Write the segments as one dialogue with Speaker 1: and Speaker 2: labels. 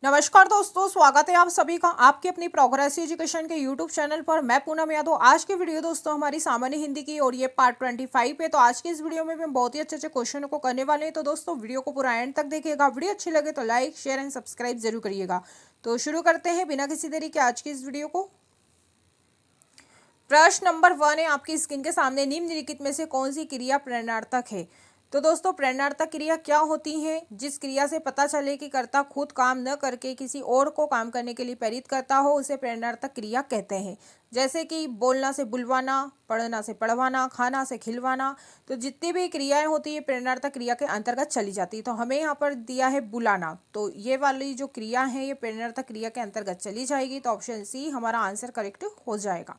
Speaker 1: नमस्कार दोस्तों, स्वागत है आप सभी का आपके अपनी प्रोग्रेस एजुकेशन के यूट्यूब चैनल पर। मैं पूनम यादव। आज की वीडियो दोस्तों हमारी सामान्य हिंदी की और ये पार्ट 25 है। तो आज की इस वीडियो में हम बहुत ही अच्छे अच्छे क्वेश्चनों को करने वाले हैं। तो दोस्तों वीडियो को पूरा एंड तक देखिएगा। वीडियो अच्छी लगे तो लाइक शेयर एंड सब्सक्राइब जरूर करिएगा। तो शुरू करते हैं बिना किसी देरी के आज की इस वीडियो को। प्रश्न नंबर 1 है आपकी स्क्रीन के सामने। निम्नलिखित में से कौन सी क्रिया प्रेरणार्थक है? तो दोस्तों प्रेरणार्थक क्रिया क्या होती है? जिस क्रिया से पता चले कि कर्ता खुद काम न करके किसी और को काम करने के लिए प्रेरित करता हो, उसे प्रेरणार्थक क्रिया कहते हैं। जैसे कि बोलना से बुलवाना, पढ़ना से पढ़वाना, खाना से खिलवाना। तो जितनी भी क्रियाएं होती है प्रेरणार्थक क्रिया के अंतर्गत चली जाती है। तो हमें यहाँ पर दिया है बुलाना, तो ये वाली जो क्रिया है ये प्रेरणार्थक क्रिया के अंतर्गत चली जाएगी। तो ऑप्शन सी हमारा आंसर करेक्ट हो जाएगा।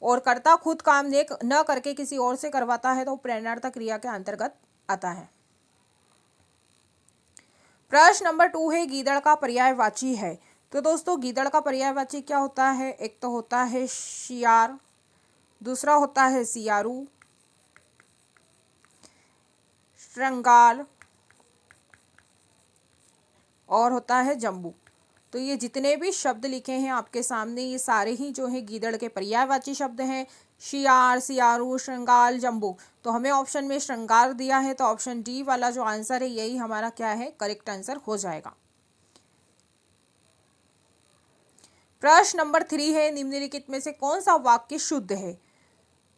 Speaker 1: और कर्ता खुद काम न करके किसी और से करवाता है तो प्रेरणार्थक क्रिया के अंतर्गत आता है। प्रश्न नंबर 2 है गीदड़ का पर्यायवाची है। तो दोस्तों गीदड़ का पर्यायवाची क्या होता है? एक तो होता है शियार, दूसरा होता है सियारू, श्रृंगार और होता है जम्बू। तो ये जितने भी शब्द लिखे हैं आपके सामने ये सारे ही जो है गीदड़ के पर्यायवाची शब्द हैं। शियार, सियारू, श्रृंगार, जम्बू। तो हमें ऑप्शन में श्रृंगार दिया है, तो ऑप्शन डी वाला जो आंसर है यही हमारा क्या है? करेक्ट आंसर हो जाएगा। प्रश्न नंबर 3 है निम्नलिखित में से कौन सा वाक्य शुद्ध है?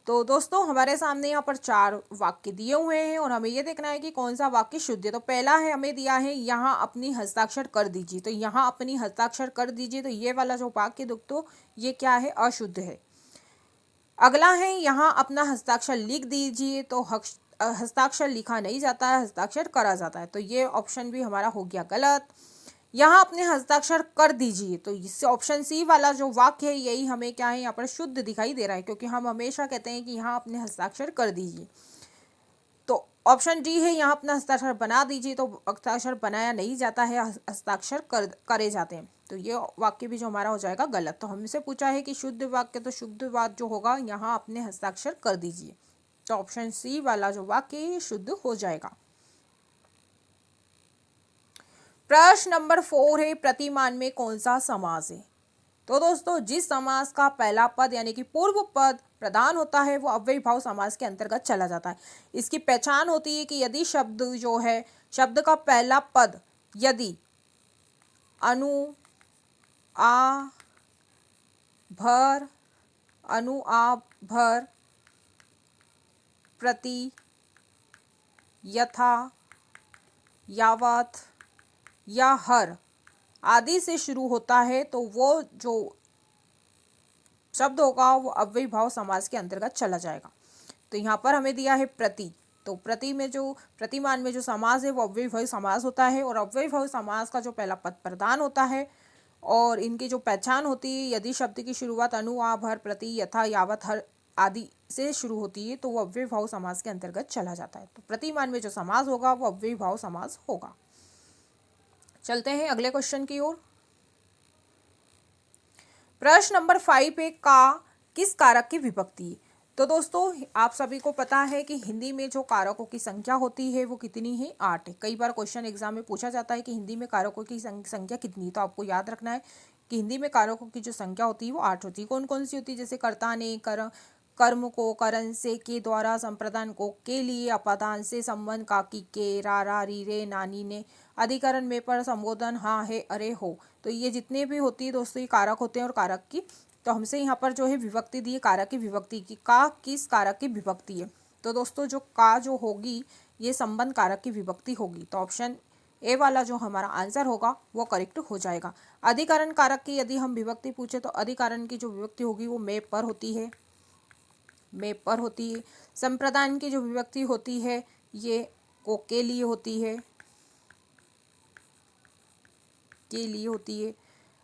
Speaker 1: तो दोस्तों हमारे सामने यहाँ पर 4 वाक्य दिए हुए हैं और हमें ये देखना है कि कौन सा वाक्य शुद्ध है। तो पहला है हमें दिया है यहाँ अपनी हस्ताक्षर कर दीजिए। तो यहाँ अपनी हस्ताक्षर कर दीजिए, तो ये वाला जो वाक्य दोस्तों ये क्या है? अशुद्ध है। अगला है यहाँ अपना हस्ताक्षर लिख दीजिए। तो हस्ताक्षर लिखा नहीं जाता है, हस्ताक्षर करा जाता है। तो ये ऑप्शन भी हमारा हो गया गलत। यहाँ अपने हस्ताक्षर कर दीजिए, तो इससे ऑप्शन सी वाला जो वाक्य है यही हमें क्या है? यहाँ पर शुद्ध दिखाई दे रहा है, क्योंकि हम हमेशा कहते हैं कि यहाँ अपने हस्ताक्षर कर दीजिए। तो ऑप्शन डी है यहाँ अपना हस्ताक्षर बना दीजिए। तो हस्ताक्षर बनाया नहीं जाता है, हस्ताक्षर करे जाते हैं। तो ये वाक्य भी जो हमारा हो जाएगा गलत। तो हमसे पूछा है कि शुद्ध वाक्य, तो शुद्ध वाक्य जो होगा यहाँ अपने हस्ताक्षर कर दीजिए। तो ऑप्शन सी वाला जो वाक्य है शुद्ध हो जाएगा। प्रश्न नंबर 4 है प्रतिमान में कौन सा समास है? तो दोस्तों जिस समास का पहला पद यानी कि पूर्व पद प्रधान होता है वो अव्ययी भाव समास के अंतर्गत चला जाता है। इसकी पहचान होती है कि यदि शब्द जो है, शब्द का पहला पद यदि अनु आ भर, अनु आ भर, प्रति, यथा, यावत या हर आदि से शुरू होता है, तो वो जो शब्द होगा वो अव्ययी भाव समास के अंतर्गत चला जाएगा। तो यहाँ पर हमें दिया है प्रति। तो प्रति में जो प्रतिमान में जो समास है वो अव्ययी भाव समास होता है, और अव्ययी भाव समास का जो पहला पद प्रधान होता है और इनकी जो पहचान होती है यदि शब्द की शुरुआत अनु आ भर, प्रति, यथा, यावत, हर आदि से शुरू होती है तो वो अव्ययी भाव समास के अंतर्गत चला जाता है। तो प्रतिमान में जो समास होगा वो अव्ययी भाव समास होगा। चलते हैं अगले क्वेश्चन की ओर। प्रश्न नंबर 5 है का किस कारक की विभक्ति? तो दोस्तों आप सभी को पता है कि हिंदी में जो कारकों की संख्या होती है वो कितनी है? 8 है। कई बार क्वेश्चन एग्जाम में पूछा जाता है कि हिंदी में कारकों की संख्या कितनी? तो आपको याद रखना है कि हिंदी में कारकों की जो संख्या होती है वो 8 होती है। कौन कौन सी होती है? जैसे कर्ता ने, कर्म को, करण से, के द्वारा, संप्रदान को, के लिए, अपादान से, संबंध, काकी के, रा, री, रे, नानी ने, अधिकरण में, पर, संबोधन, हाँ, है, अरे, हो। तो ये जितने भी होती है दोस्तों ये कारक होते हैं और कारक की। तो हमसे यहाँ पर जो है विभक्ति दी है कारक की विभक्ति की। का किस कारक की विभक्ति है? तो दोस्तों जो का जो होगी ये संबंध कारक की विभक्ति होगी। तो ऑप्शन ए वाला जो हमारा आंसर होगा वो करेक्ट हो जाएगा। अधिकरण कारक की यदि हम विभक्ति पूछे तो अधिकरण की जो विभक्ति होगी वो में पर होती है, में पर होती है। संप्रदान की जो विभक्ति होती है ये को के लिए होती है, के लिए होती है।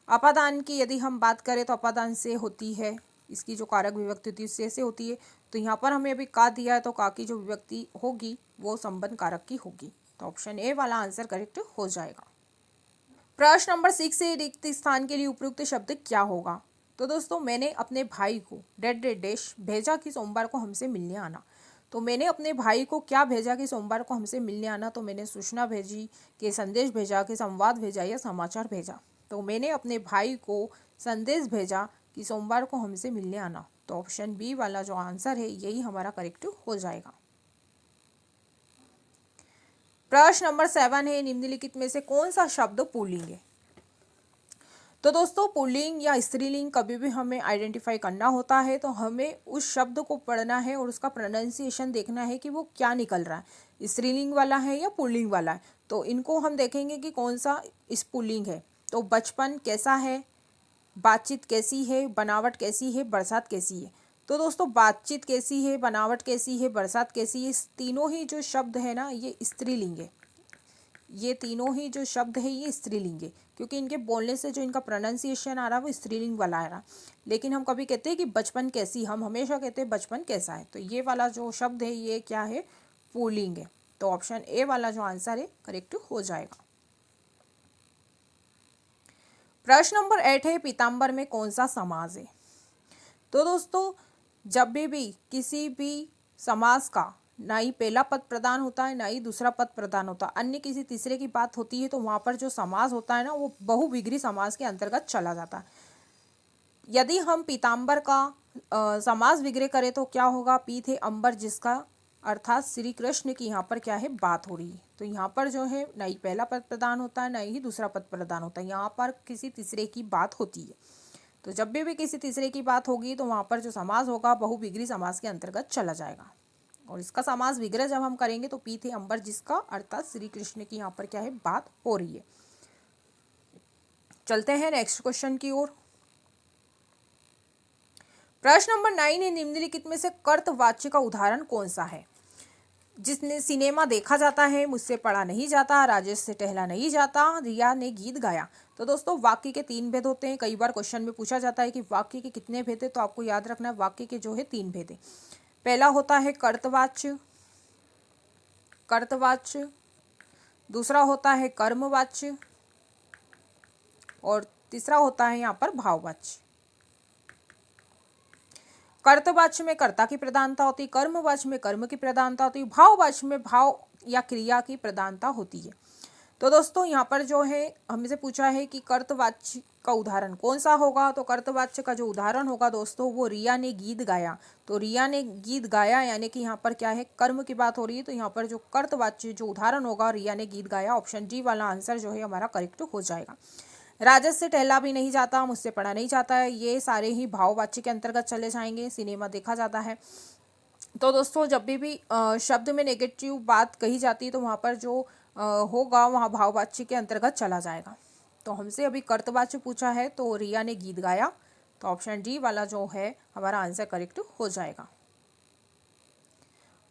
Speaker 1: अपादान की यदि हम बात करें तो अपादान से होती है, इसकी जो कारक विभक्ति होती है से होती है। तो यहाँ पर हमें अभी का दिया है तो का की जो विभक्ति होगी वो संबंध कारक की होगी। तो ऑप्शन ए वाला आंसर करेक्ट हो जाएगा। प्रश्न नंबर 6 से रिक्त स्थान के लिए उपयुक्त शब्द क्या होगा? तो दोस्तों मैंने अपने भाई को डैश भेजा कि सोमवार को हमसे मिलने आना। तो मैंने अपने भाई को क्या भेजा कि सोमवार को हमसे मिलने आना, तो मैंने सूचना भेजी कि संदेश भेजा कि संवाद भेजा या समाचार भेजा। तो मैंने अपने भाई को संदेश भेजा कि सोमवार को हमसे मिलने आना। तो ऑप्शन बी वाला जो आंसर है यही हमारा करेक्ट हो जाएगा। प्रश्न नंबर 7 है, निम्नलिखित में से कौन सा शब्द पुल्लिंग है? तो दोस्तों पुल्लिंग या स्त्रीलिंग कभी भी हमें आइडेंटिफाई करना होता है तो हमें उस शब्द को पढ़ना है और उसका प्रोनाउंसिएशन देखना है कि वो क्या निकल रहा है, स्त्रीलिंग वाला है या पुल्लिंग वाला है। तो इनको हम देखेंगे कि कौन सा इस पुल्लिंग है। तो बचपन कैसा है, बातचीत कैसी है, बनावट कैसी है, बरसात कैसी है। तो दोस्तों बातचीत कैसी है, बनावट कैसी है, बरसात कैसी है, इस तीनों ही जो शब्द है ना ये स्त्रीलिंग है। ये तीनों ही जो शब्द है ये स्त्रीलिंग है, क्योंकि इनके बोलने से जो इनका प्रोनाउंसिएशन आ रहा है वो स्त्रीलिंग वाला आ रहा है। लेकिन हम कभी कहते हैं कि बचपन कैसी, हम हमेशा कहते हैं बचपन कैसा है। तो ये वाला जो शब्द है ये क्या है, पुल्लिंग है। तो ऑप्शन ए वाला जो आंसर है करेक्ट हो जाएगा। प्रश्न नंबर 8 है, पीताम्बर में कौन सा समास है? तो दोस्तों जब भी किसी भी समास का ना ही पहला पद प्रदान होता है ना ही दूसरा पद प्रदान होता है, अन्य किसी तीसरे की बात होती है, तो वहाँ पर जो समास होता है ना वो बहुविग्री समास के अंतर्गत चला जाता है। यदि हम पीताम्बर का समास विग्रह करें तो क्या होगा, पी थे अंबर जिसका, अर्थात श्री कृष्ण की यहाँ पर क्या है बात हो रही है। तो यहाँ पर जो है ना ही पहला पद प्रदान होता है ना ही दूसरा पद प्रदान होता है, यहाँ पर किसी तीसरे की बात होती है। तो जब भी किसी तीसरे की बात होगी तो वहाँ पर जो समास होगा बहुविग्री समास के अंतर्गत चला जाएगा। और इसका समास विग्रह जब हम करेंगे तो पी थे अंबर जिसका, अर्थात श्री कृष्ण की यहाँ पर क्या है बात हो रही है। चलते हैं नेक्स्ट क्वेश्चन की ओर। प्रश्न नंबर 9 है, निम्नलिखित में से कर्तवाच्य का उदाहरण कौन सा है? जिसने सिनेमा देखा जाता है, मुझसे पढ़ा नहीं जाता, राजेश से टहला नहीं जाता, रिया ने गीत गाया। तो दोस्तों वाक्य के 3 भेद होते हैं। कई बार क्वेश्चन में पूछा जाता है कि वाक्य के कितने भेद है, तो आपको याद रखना है वाक्य के जो है 3 भेद है। पहला होता है कर्तवाच्य, कर्तवाच्य, दूसरा होता है कर्मवाच्य और तीसरा होता है यहाँ पर भाववाच्य। कर्तवाच्य में कर्ता की प्रधानता होती है, कर्मवाच्य में कर्म की प्रधानता होती है, भाववाच्य में भाव या क्रिया की प्रधानता होती है। तो दोस्तों यहाँ पर जो है हमसे पूछा है कि कर्तवाच्य का उदाहरण कौन सा होगा। तो कर्तवाच्य का जो उदाहरण होगा दोस्तों वो रिया ने गीत गाया। तो रिया ने गीत गाया यानी कि यहाँ पर क्या है कर्म की बात हो रही है। तो यहाँ पर जो कर्तवाच्य जो उदाहरण होगा रिया ने गीत गाया, ऑप्शन डी वाला आंसर जो है हमारा करेक्ट हो जाएगा। राजस से टहला भी नहीं जाता, मुझसे पढ़ा नहीं जाता है, ये सारे ही भाववाच्य के अंतर्गत चले जाएंगे। सिनेमा देखा जाता है। तो दोस्तों जब भी शब्द में नेगेटिव बात कही जाती है तो वहाँ पर जो होगा वहाँ भाववाच्य के अंतर्गत चला जाएगा। तो हमसे अभी कर्तवाच्य पूछा है तो रिया ने गीत गाया, तो ऑप्शन डी वाला जो है हमारा आंसर करेक्ट हो जाएगा।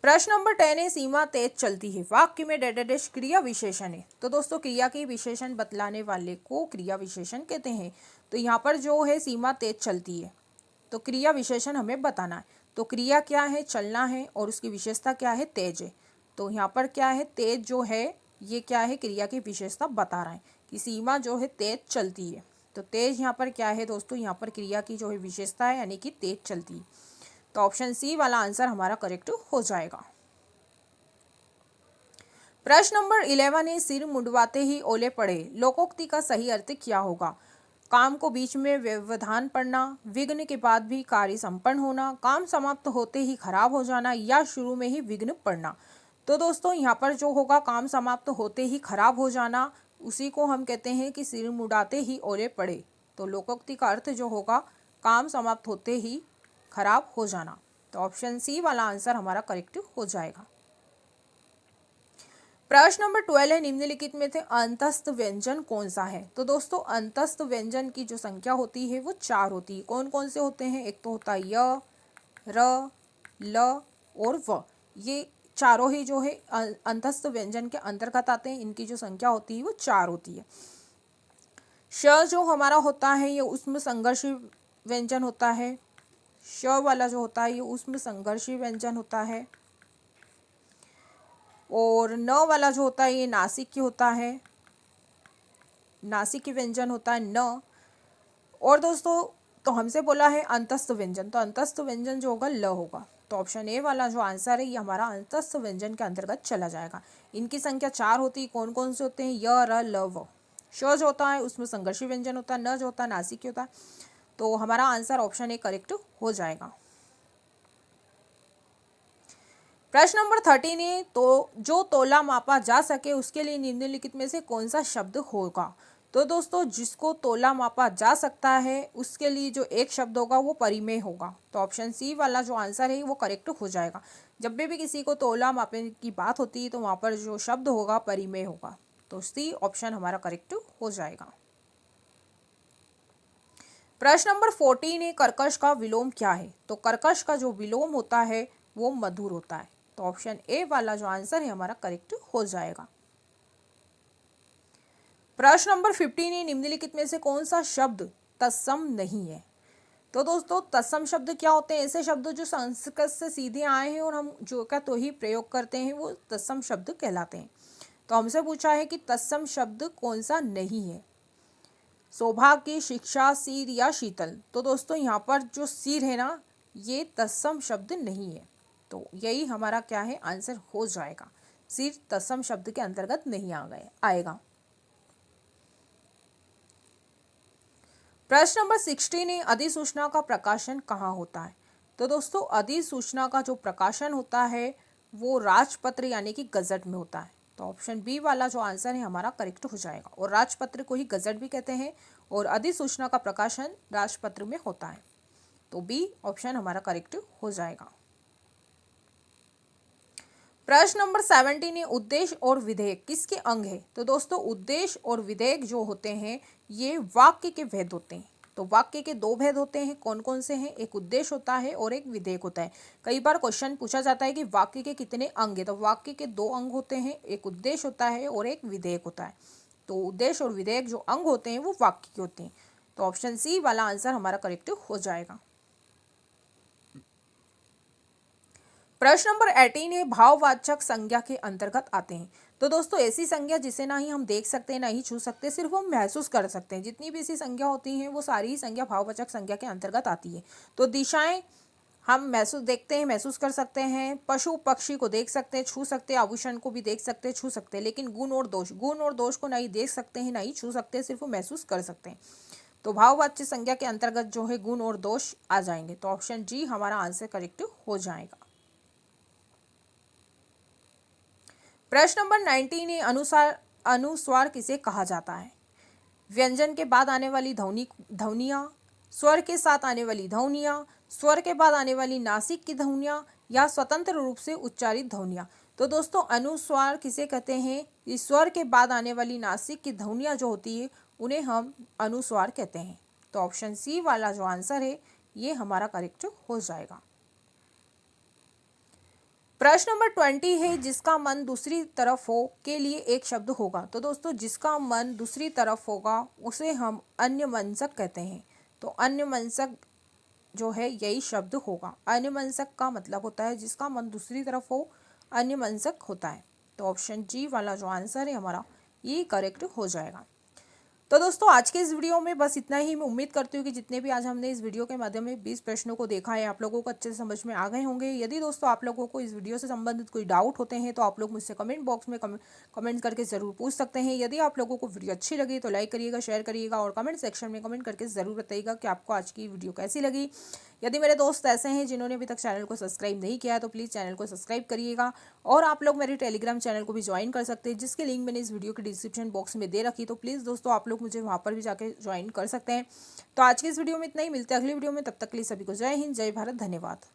Speaker 1: प्रश्न नंबर 10 है, सीमा तेज चलती है, वाक्य में डैश क्रिया विशेषण है। तो दोस्तों क्रिया के विशेषण बतलाने वाले को क्रिया विशेषण कहते हैं। तो यहाँ पर जो है सीमा तेज चलती है, तो क्रिया विशेषण हमें बताना है। तो क्रिया क्या है, चलना है, और उसकी विशेषता क्या है, तेज है। तो यहाँ पर क्या है, तेज जो है ये क्या है क्रिया की विशेषता बता रहा है कि सीमा जो है तेज चलती है। तो तेज यहाँ पर क्या है दोस्तों, यहाँ पर क्रिया की जो है विशेषता है यानी कि तेज चलती है। तो ऑप्शन सी वाला आंसर हमारा करेक्ट हो जाएगा। प्रश्न नंबर 11 है, सिर मुंडवाते ही ओले पड़े, लोकोक्ति का सही अर्थ क्या होगा? काम को बीच में व्यवधान पड़ना, विघ्न के बाद भी कार्य संपन्न होना, काम समाप्त होते ही खराब हो जाना या शुरू में ही विघ्न पड़ना। तो दोस्तों यहाँ पर जो होगा काम समाप्त होते ही खराब हो जाना, उसी को हम कहते हैं कि सिर मुंडाते ही ओले पड़े। तो लोकोक्ति का अर्थ जो होगा काम समाप्त होते ही खराब हो जाना। तो ऑप्शन सी वाला आंसर हमारा करेक्ट हो जाएगा। प्रश्न नंबर 12 है, निम्नलिखित में से अंतस्थ व्यंजन कौन सा है? तो दोस्तों अंतस्थ व्यंजन की जो संख्या होती है वो 4 होती है। कौन कौन से होते हैं? एक तो होता है य, र, ल और व। ये चारों ही जो है अंतस्थ व्यंजन के अंतर्गत आते हैं। इनकी जो संख्या होती है वो 4 होती है। श जो हमारा होता है ये उष्म संघर्षी व्यंजन होता है। श वाला जो होता है ये उष्म संघर्षी व्यंजन होता है। और न वाला जो होता है ये नासिक की होता है, नासिक की व्यंजन होता है न। और दोस्तों तो हमसे बोला है अंतस्थ व्यंजन, तो अंतस्थ व्यंजन जो होगा ल होगा। तो ऑप्शन ए वाला जो आंसर है ये हमारा अंतस्थ व्यंजन के अंतर्गत चला जाएगा। इनकी संख्या 4 होती है। कौन कौन से होते हैं? य, र, ल, व। श जो होता है उसमें संघर्षी व्यंजन होता है, न जो होता है नासिक होता है। तो हमारा आंसर ऑप्शन ए करेक्ट हो जाएगा। प्रश्न नंबर 13 है, तो जो तोला मापा जा सके उसके लिए निम्नलिखित में से कौन सा शब्द होगा? तो दोस्तों जिसको तोला मापा जा सकता है उसके लिए जो एक शब्द होगा वो परिमेय होगा। तो ऑप्शन सी वाला जो आंसर है वो करेक्ट हो जाएगा। जब भी किसी को तोला मापने की बात होती है तो वहाँ पर जो शब्द होगा परिमेय होगा। तो सी ऑप्शन हमारा करेक्ट हो जाएगा। प्रश्न नंबर 14 है, कर्कश का विलोम क्या है? तो कर्कश का जो विलोम होता है वो मधुर होता है। तो ऑप्शन ए वाला जो आंसर है हमारा करेक्ट हो जाएगा। प्रश्न नंबर 15 है, निम्नलिखित में से कौन सा शब्द तत्सम नहीं है? तो दोस्तों तत्सम शब्द क्या होते हैं? ऐसे शब्द जो संस्कृत से सीधे आए हैं और हम जो का तो ही प्रयोग करते हैं वो तत्सम शब्द कहलाते हैं। तो हमसे पूछा है कि तत्सम शब्द कौन सा नहीं है? सौभाग्य, शिक्षा, सिर या शीतल। तो दोस्तों यहाँ पर जो सिर है ना ये तत्सम शब्द नहीं है। तो यही हमारा क्या है आंसर हो जाएगा। सिर तत्सम शब्द के अंतर्गत नहीं आएगा। प्रश्न नंबर 16 है, अधिसूचना का प्रकाशन कहाँ होता है? तो दोस्तों अधिसूचना का जो प्रकाशन होता है वो राजपत्र यानी कि गजट में होता है। तो ऑप्शन बी वाला जो आंसर है हमारा करेक्ट हो जाएगा। और राजपत्र को ही गजट भी कहते हैं और अधिसूचना का प्रकाशन राजपत्र में होता है। तो बी ऑप्शन हमारा करेक्ट हो जाएगा। प्रश्न नंबर 17 है, उद्देश्य और विधेयक किसके अंग है? तो दोस्तों उद्देश्य और विधेयक जो होते हैं ये वाक्य के भेद होते हैं। तो वाक्य के दो भेद होते हैं। कौन कौन से हैं? एक उद्देश्य होता है और एक विधेयक होता है। कई बार क्वेश्चन पूछा जाता है कि वाक्य के कितने अंग है? तो वाक्य के दो अंग होते हैं, एक उद्देश्य होता है और एक विधेयक होता है। तो उद्देश्य और विधेयक जो अंग होते हैं वो वाक्य के होते हैं। तो ऑप्शन सी वाला आंसर हमारा करेक्ट हो जाएगा। प्रश्न नंबर 18 है, भाववाचक संज्ञा के अंतर्गत आते हैं। तो दोस्तों ऐसी संज्ञा जिसे ना ही हम देख सकते हैं ना ही छू सकते, सिर्फ हम महसूस कर सकते हैं। जितनी भी ऐसी संज्ञा होती हैं वो सारी ही संज्ञा भाववाचक संज्ञा के अंतर्गत आती है। तो दिशाएं हम देखते हैं, महसूस कर सकते हैं। पशु पक्षी को देख सकते हैं, छू सकते हैं। आभूषण को भी देख सकते हैं, छू सकते हैं। लेकिन गुण और दोष को ना ही देख सकते हैं ना ही छू सकते हैं, सिर्फ महसूस कर सकते हैं। तो भाववाच्य संज्ञा के अंतर्गत जो है गुण और दोष आ जाएंगे। तो ऑप्शन जी हमारा आंसर करेक्ट हो जाएगा। प्रश्न नंबर 19 है, अनुस्वार किसे कहा जाता है? व्यंजन के बाद आने वाली ध्वनियाँ, स्वर के साथ आने वाली ध्वनियाँ, स्वर के बाद आने वाली नासिक की ध्वनियाँ या स्वतंत्र रूप से उच्चारित ध्वनियाँ। तो दोस्तों अनुस्वार किसे कहते हैं? इस स्वर के बाद आने वाली नासिक की ध्वनियाँ जो होती है उन्हें हम अनुस्वार कहते हैं। तो ऑप्शन सी वाला जो आंसर है ये हमारा करेक्ट हो जाएगा। प्रश्न नंबर 20 है, जिसका मन दूसरी तरफ हो के लिए एक शब्द होगा। तो दोस्तों जिसका मन दूसरी तरफ होगा उसे हम अन्यमनस्क कहते हैं। तो अन्यमनस्क जो है यही शब्द होगा। अन्यमनस्क का मतलब होता है जिसका मन दूसरी तरफ हो, अन्यमनस्क होता है। तो ऑप्शन जी वाला जो आंसर है हमारा ये करेक्ट हो जाएगा। तो दोस्तों आज के इस वीडियो में बस इतना ही। मैं उम्मीद करती हूँ कि जितने भी आज हमने इस वीडियो के माध्यम में 20 प्रश्नों को देखा है आप लोगों को अच्छे से समझ में आ गए होंगे। यदि दोस्तों आप लोगों को इस वीडियो से संबंधित कोई डाउट होते हैं तो आप लोग मुझसे कमेंट बॉक्स में कमेंट करके ज़रूर पूछ सकते हैं। यदि आप लोगों को वीडियो अच्छी लगी तो लाइक करिएगा, शेयर करिएगा और कमेंट सेक्शन में कमेंट करके ज़रूर बताइएगा कि आपको आज की वीडियो कैसी लगी। यदि मेरे दोस्त ऐसे हैं जिन्होंने अभी तक चैनल को सब्सक्राइब नहीं किया है तो प्लीज़ चैनल को सब्सक्राइब करिएगा। और आप लोग मेरे टेलीग्राम चैनल को भी ज्वाइन कर सकते हैं जिसकी लिंक मैंने इस वीडियो के डिस्क्रिप्शन बॉक्स में दे रखी। तो प्लीज़ दोस्तों आप लोग मुझे वहाँ पर भी जाकर ज्वाइन कर सकते हैं। तो आज की इस वीडियो में इतना ही। मिलते हैं अगली वीडियो में, तब तक के लिए सभी को जय हिंद, जय भारत, धन्यवाद।